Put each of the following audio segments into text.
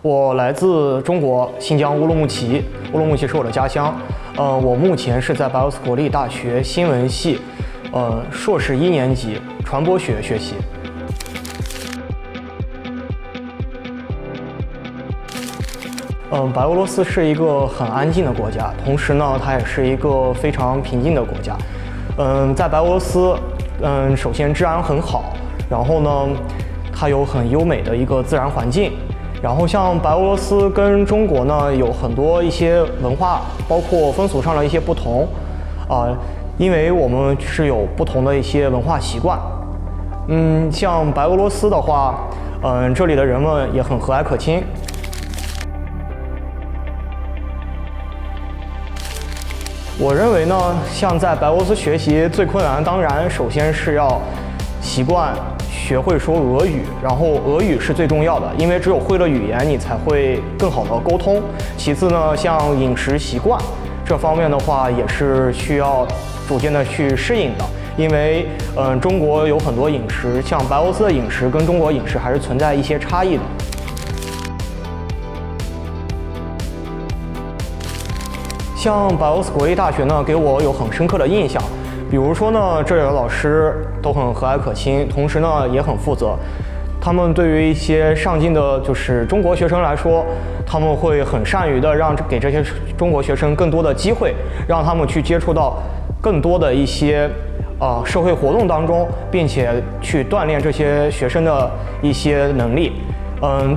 我来自中国新疆乌鲁木齐，乌鲁木齐是我的家乡。我目前是在白俄罗斯国立大学新闻系，硕士1年级传播学学习。白俄罗斯是一个很安静的国家，同时呢，它也是一个非常平静的国家。在白俄罗斯，首先治安很好，然后呢，它有很优美的一个自然环境。然后像白俄罗斯跟中国呢，有很多一些文化，包括风俗上的一些不同，因为我们是有不同的一些文化习惯。像白俄罗斯的话，这里的人们也很和蔼可亲。我认为呢，像在白俄罗斯学习最困难，当然首先是要习惯学会说俄语，然后俄语是最重要的，因为只有会了语言，你才会更好的沟通。其次呢，像饮食习惯这方面的话，也是需要逐渐的去适应的，因为中国有很多饮食，像白俄罗斯的饮食跟中国饮食还是存在一些差异的。像白俄罗斯国立大学呢，给我有很深刻的印象。比如说呢，这里的老师都很和蔼可亲，同时呢也很负责。他们对于一些上进的，就是中国学生来说，他们会很善于的给这些中国学生更多的机会，让他们去接触到更多的一些社会活动当中，并且去锻炼这些学生的一些能力。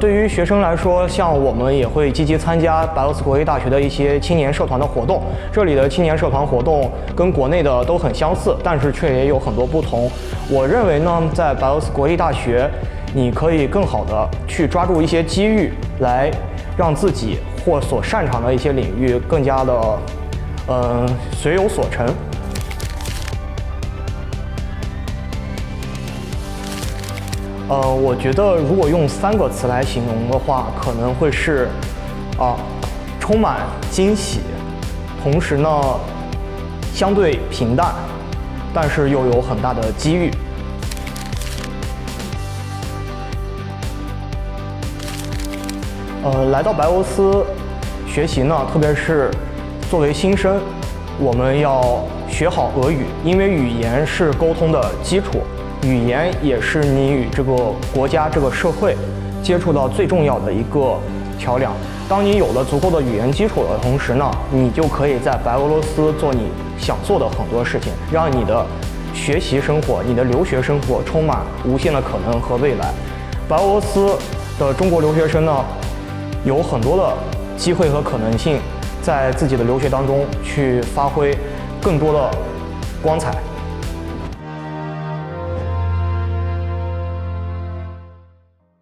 对于学生来说，像我们也会积极参加白俄罗斯国立大学的一些青年社团的活动。这里的青年社团活动跟国内的都很相似，但是却也有很多不同。我认为呢，在白俄罗斯国立大学，你可以更好的去抓住一些机遇，来让自己或所擅长的一些领域更加的随有所成。我觉得如果用3个词来形容的话，可能会是充满惊喜，同时呢相对平淡，但是又有很大的机遇。来到白俄罗斯学习呢，特别是作为新生，我们要学好俄语，因为语言是沟通的基础。语言也是你与这个国家、这个社会接触到最重要的一个桥梁。当你有了足够的语言基础的同时呢，你就可以在白俄罗斯做你想做的很多事情，让你的学习生活、你的留学生活充满无限的可能和未来。白俄罗斯的中国留学生呢，有很多的机会和可能性，在自己的留学当中去发挥更多的光彩。